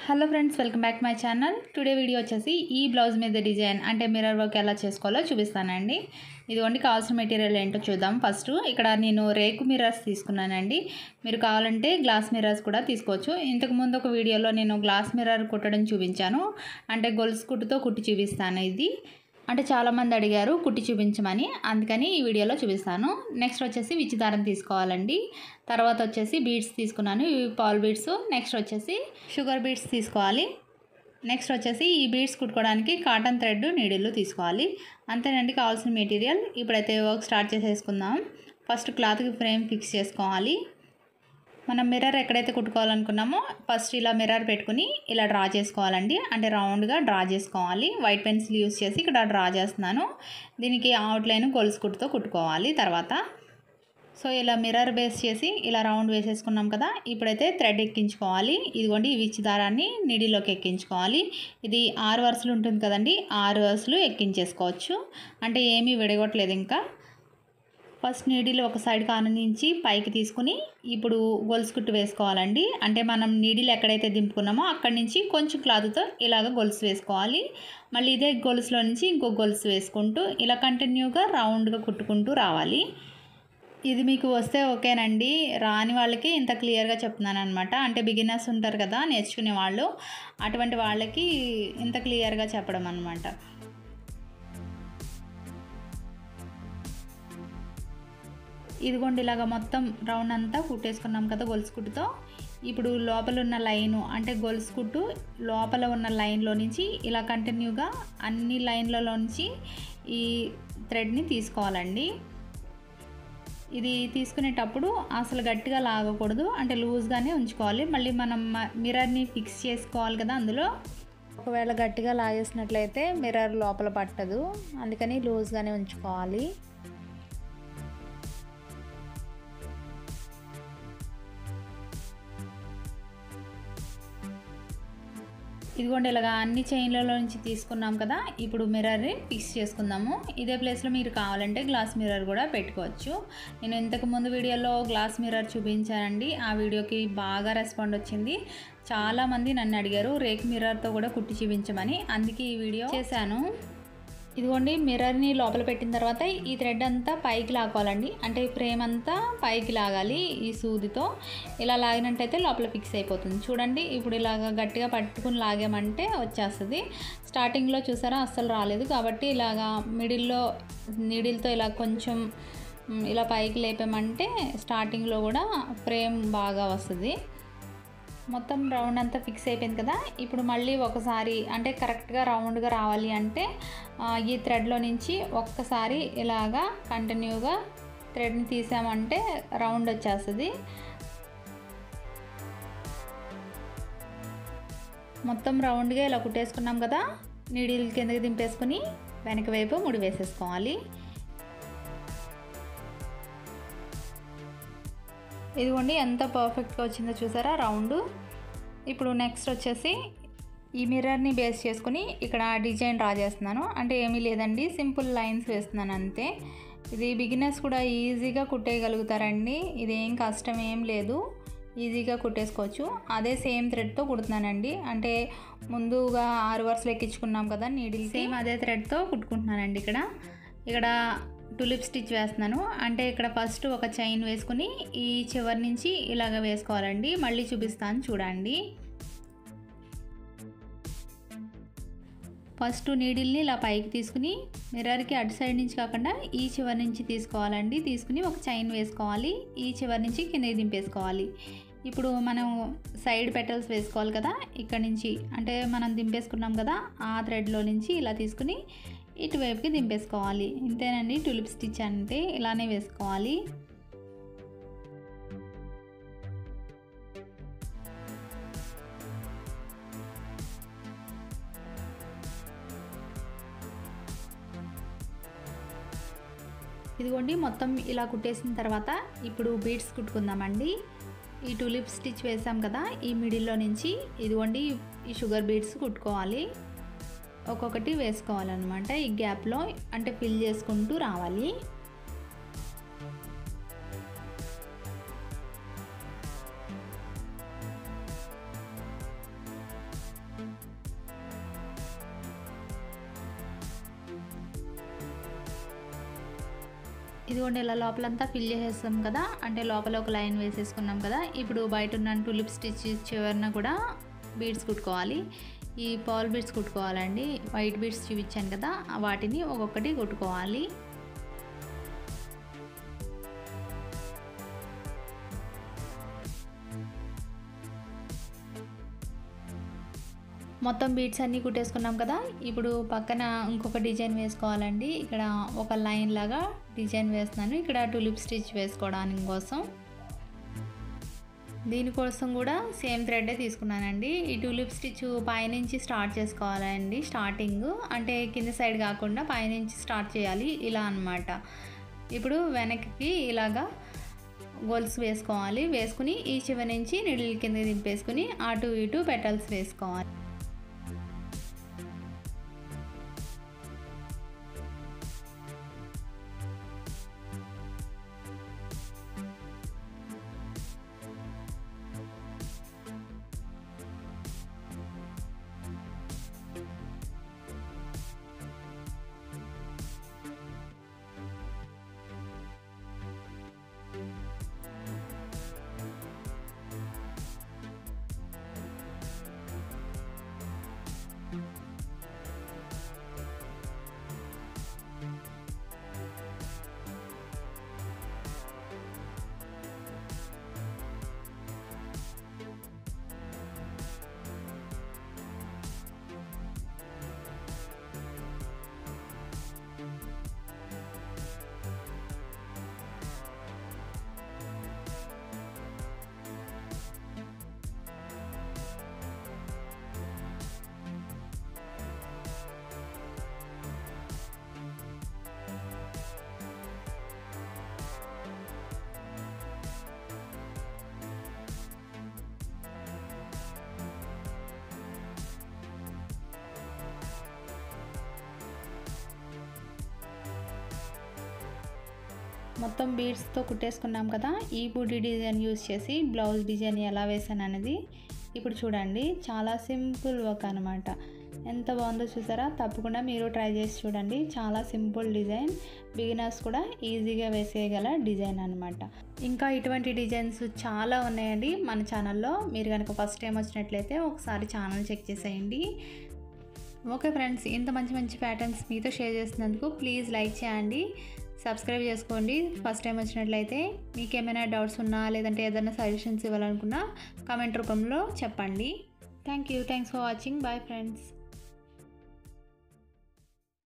Hello friends, welcome back my channel. Today video వచ్చేసి ఈ blouse మీద డిజైన్ అంటే మిర్రర్ వర్క్ ఎలా చేసుకోవాలో చూపిస్తానండి. ఇదిగోండి కావాల్సిన మెటీరియల్ ఏంటో చూద్దాం. ఫస్ట్ ఇక్కడ నేను రేకు మిర్రర్స్ తీసుకున్నానండి. మీరు కావాలంటే గ్లాస్ మిర్రర్స్ కూడా తీసుకోవచ్చు. ఇంతకుముందు ఒక వీడియోలో నేను గ్లాస్ మిర్రర్ కుట్టడం చూపించాను, అంటే గొలుసు కుట్టుతో కుట్టి చూపిస్తాను. ఇది అంటే చాలామంది అడిగారు కుట్టి చూపించమని, అందుకని ఈ వీడియోలో చూపిస్తాను. నెక్స్ట్ వచ్చేసి విచ్చి దారం తీసుకోవాలండి. తర్వాత వచ్చేసి బీడ్స్ తీసుకున్నాను, ఇవి పాల్ బీడ్స్. నెక్స్ట్ వచ్చేసి షుగర్ బీడ్స్ తీసుకోవాలి. నెక్స్ట్ వచ్చేసి ఈ బీడ్స్ కుట్టుకోవడానికి కాటన్ థ్రెడ్ నీడిల్ తీసుకోవాలి. అంతేనండి కావాల్సిన మెటీరియల్. ఇప్పుడైతే వర్క్ స్టార్ట్ చేసేసుకుందాం. ఫస్ట్ క్లాత్కి ఫ్రేమ్ ఫిక్స్ చేసుకోవాలి. మనం మిర్రర్ ఎక్కడైతే కుట్టుకోవాలనుకున్నామో ఫస్ట్ ఇలా మిర్రర్ పెట్టుకుని ఇలా డ్రా చేసుకోవాలండి. అంటే రౌండ్గా డ్రా చేసుకోవాలి. వైట్ పెన్సిల్ యూస్ చేసి ఇక్కడ డ్రా చేస్తున్నాను. దీనికి అవుట్లైన్ గొలుసు కుట్టుతో కుట్టుకోవాలి. తర్వాత సో ఇలా మిర్రర్ బేస్ చేసి ఇలా రౌండ్ వేసేసుకున్నాం కదా. ఇప్పుడైతే థ్రెడ్ ఎక్కించుకోవాలి. ఇదిగోండి ఈ విచ్చి దారాన్ని నీడిలోకి ఎక్కించుకోవాలి. ఇది 6 వరుసలు ఉంటుంది కదండి, 6 వరుసలు ఎక్కించేసుకోవచ్చు. అంటే ఏమీ విడగొట్టలేదు. ఇంకా ఫస్ట్ నీడిల్ ఒక సైడ్ నుంచి పైకి తీసుకుని ఇప్పుడు గొలుసు కుట్టు వేసుకోవాలండి. అంటే మనం నీడిల్ ఎక్కడైతే దింపుకున్నామో అక్కడి నుంచి కొంచెం క్లాత్తో ఇలాగ గొలుసు వేసుకోవాలి. మళ్ళీ ఇదే గొలుసులో నుంచి ఇంకో గొలుసు వేసుకుంటూ ఇలా కంటిన్యూగా రౌండ్గా కుట్టుకుంటూ రావాలి. ఇది మీకు వస్తే ఓకేనండి, రాని వాళ్ళకి ఇంత క్లియర్గా చెప్తున్నాను అనమాట. అంటే బిగినర్స్ ఉంటారు కదా నేర్చుకునే వాళ్ళు, అటువంటి వాళ్ళకి ఇంత క్లియర్గా చెప్పడం అనమాట. ఇదిగోండి ఇలాగ మొత్తం రౌండ్ అంతా కుట్టేసుకున్నాం కదా గొలుసు కుట్టుతో. ఇప్పుడు లోపల ఉన్న లైను అంటే గొలుసు కుట్టు లోపల ఉన్న లైన్లో నుంచి ఇలా కంటిన్యూగా అన్ని లైన్లలో నుంచి ఈ థ్రెడ్ని తీసుకోవాలండి. ఇది తీసుకునేటప్పుడు అసలు గట్టిగా లాగకూడదు, అంటే లూజ్గానే ఉంచుకోవాలి. మళ్ళీ మనం మిర్రర్ని ఫిక్స్ చేసుకోవాలి కదా, అందులో ఒకవేళ గట్టిగా లాగేసినట్లయితే మిర్రర్ లోపల పట్టదు, అందుకని లూజ్గానే ఉంచుకోవాలి. ఇదిగోండి ఇలాగా అన్ని చైన్లలో నుంచి తీసుకున్నాం కదా. ఇప్పుడు మిర్రర్ని ఫిక్స్ చేసుకుందాము. ఇదే ప్లేస్లో మీరు కావాలంటే గ్లాస్ మిర్రర్ కూడా పెట్టుకోవచ్చు. నేను ఇంతకు ముందు వీడియోలో గ్లాస్ మిర్రర్ చూపించానండి. ఆ వీడియోకి బాగా రెస్పాండ్ వచ్చింది. చాలామంది నన్ను అడిగారు రేక్ మిర్రర్తో కూడా కుట్టి చూపించమని, అందుకే ఈ వీడియో చేశాను. ఇదిగోండి మిర్రర్ని లోపల పెట్టిన తర్వాత ఈ థ్రెడ్ అంతా పైకి లాగాలండి. అంటే ఫ్రేమ్ అంతా పైకి లాగాలి. ఈ సూదితో ఇలా లాగినట్టయితే లోపల ఫిక్స్ అయిపోతుంది. చూడండి ఇప్పుడు ఇలాగ గట్టిగా పట్టుకుని లాగామంటే వచ్చేస్తుంది. స్టార్టింగ్లో చూసారా అస్సలు రాలేదు, కాబట్టి ఇలాగా మిడిల్లో నీడిల్తో ఇలా కొంచెం ఇలా పైకి లేపామంటే స్టార్టింగ్లో కూడా ఫ్రేమ్ బాగా వస్తుంది. మొత్తం రౌండ్ అంతా ఫిక్స్ అయిపోయింది కదా. ఇప్పుడు మళ్ళీ ఒకసారి అంటే కరెక్ట్గా రౌండ్గా రావాలి అంటే ఈ థ్రెడ్లో నుంచి ఒక్కసారి ఇలాగా కంటిన్యూగా థ్రెడ్ని తీసామంటే రౌండ్ వచ్చేస్తుంది. మొత్తం రౌండ్గా ఇలా కుట్టేసుకున్నాం కదా. నీడిల్ కిందకి దింపేసుకుని వెనక వైపు ముడి వేసేసుకోవాలి. ఇదిగోండి ఎంత పర్ఫెక్ట్గా వచ్చిందో చూసారా రౌండ్. ఇప్పుడు నెక్స్ట్ వచ్చేసి ఈ మిర్రర్ని బేస్ చేసుకుని ఇక్కడ డిజైన్ డ్రా చేస్తున్నాను. అంటే ఏమీ లేదండి, సింపుల్ లైన్స్ వేస్తున్నాను అంతే. ఇది బిగినర్స్ కూడా ఈజీగా కుట్టేయగలుగుతారండి. ఇదేం కష్టం ఏం లేదు, ఈజీగా కుట్టేసుకోవచ్చు. అదే సేమ్ థ్రెడ్తో కుడుతున్నానండి. అంటే ముందుగా 6 వరుసలు ఎక్కించుకున్నాం కదా నీడిల్, సేమ్ అదే థ్రెడ్తో కుట్టుకుంటున్నానండి. ఇక్కడ టులిప్ స్టిచ్ వేస్తున్నాను. అంటే ఇక్కడ ఫస్ట్ ఒక చైన్ వేసుకుని ఈ చివరి నుంచి ఇలాగ వేసుకోవాలండి. మళ్ళీ చూపిస్తాను చూడండి. ఫస్ట్ నీడిల్ని ఇలా పైకి తీసుకుని మిర్రర్కి అటు సైడ్ నుంచి కాకుండా ఈ చివరి నుంచి తీసుకోవాలండి. తీసుకుని ఒక చైన్ వేసుకోవాలి. ఈ చివరి నుంచి కిందకి దింపేసుకోవాలి. ఇప్పుడు మనం సైడ్ పెటల్స్ వేసుకోవాలి కదా. ఇక్కడ నుంచి అంటే మనం దింపేసుకున్నాం కదా, ఆ థ్రెడ్లో నుంచి ఇలా తీసుకుని ఇటువైపుకి దింపేసుకోవాలి. ఇంతేనండి టులిప్ స్టిచ్ అంటే ఇలానే వేసుకోవాలి. ఇదిగోండి మొత్తం ఇలా కుట్టేసిన తర్వాత ఇప్పుడు బీడ్స్ కుట్టుకుందామండి. ఈ టులిప్ స్టిచ్ వేసాం కదా, ఈ మిడిల్లో నుంచి ఇదిగోండి ఈ షుగర్ బీడ్స్ కుట్టుకోవాలి. ఒక్కొక్కటి వేసుకోవాలన్నమాట. ఈ గ్యాప్లో అంటే ఫిల్ చేసుకుంటూ రావాలి. ఇదిగోండి ఇలా లోపలంతా ఫిల్ చేసేస్తాం కదా, అంటే లోపల ఒక లైన్ వేసేసుకున్నాం కదా. ఇప్పుడు బయట ఉన్న టులిప్ స్టిచ్ చివరన కూడా బీడ్స్ కుట్టుకోవాలి. ఈ పర్ల్ బీడ్స్ కుట్టుకోవాలండి. వైట్ బీడ్స్ చూపించాను కదా, వాటిని ఒక్కొక్కటి కుట్టుకోవాలి. మొత్తం బీడ్స్ అన్నీ కుట్టేసుకున్నాం కదా. ఇప్పుడు పక్కన ఇంకొక డిజైన్ వేసుకోవాలండి. ఇక్కడ ఒక లైన్ లాగా డిజైన్ వేస్తున్నాను, ఇక్కడ టులిప్ స్టిచ్ వేసుకోవడానికి కోసం. దీనికోసం కూడా సేమ్ థ్రెడ్డే తీసుకున్నానండి. ఈ టులిప్ స్టిచ్ పైనుంచి స్టార్ట్ చేసుకోవాలండి. స్టార్టింగ్ అంటే కింద సైడ్ కాకుండా పైనుంచి స్టార్ట్ చేయాలి, ఇలా అన్నమాట. ఇప్పుడు వెనక్కి ఇలాగా గోల్స్ వేసుకోవాలి. వేసుకుని ఈ చివరి నుంచి నీడిల్ కింద దింపేసుకుని అటు ఇటు పెటల్స్ వేసుకోవాలి. మొత్తం బీడ్స్తో కుట్టేసుకున్నాం కదా. ఈ బూటీ డిజైన్ యూజ్ చేసి బ్లౌజ్ డిజైన్ ఎలా వేసాను అనేది ఇప్పుడు చూడండి. చాలా సింపుల్ వర్క్ అనమాట. ఎంత బాగుందో చూసారా. తప్పకుండా మీరు ట్రై చేసి చూడండి. చాలా సింపుల్ డిజైన్, బిగినర్స్ కూడా ఈజీగా వేసేయగల డిజైన్ అనమాట. ఇంకా ఇటువంటి డిజైన్స్ చాలా ఉన్నాయండి మన ఛానల్లో. మీరు కనుక ఫస్ట్ టైం వచ్చినట్లయితే ఒకసారి ఛానల్ చెక్ చేసేయండి. ఓకే ఫ్రెండ్స్, ఇంత మంచి మంచి ప్యాటర్న్స్ మీతో షేర్ చేస్తున్నందుకు ప్లీజ్ లైక్ చేయండి, సబ్స్క్రైబ్ చేసుకోండి. ఫస్ట్ టైం వచ్చినట్లయితే మీకు ఏమైనా డౌట్స్ ఉన్నా లేదంటే ఏదైనా సజెషన్స్ ఇవ్వాలనుకున్నా కామెంట్ రూపంలో చెప్పండి. Thanks for watching. Bye friends.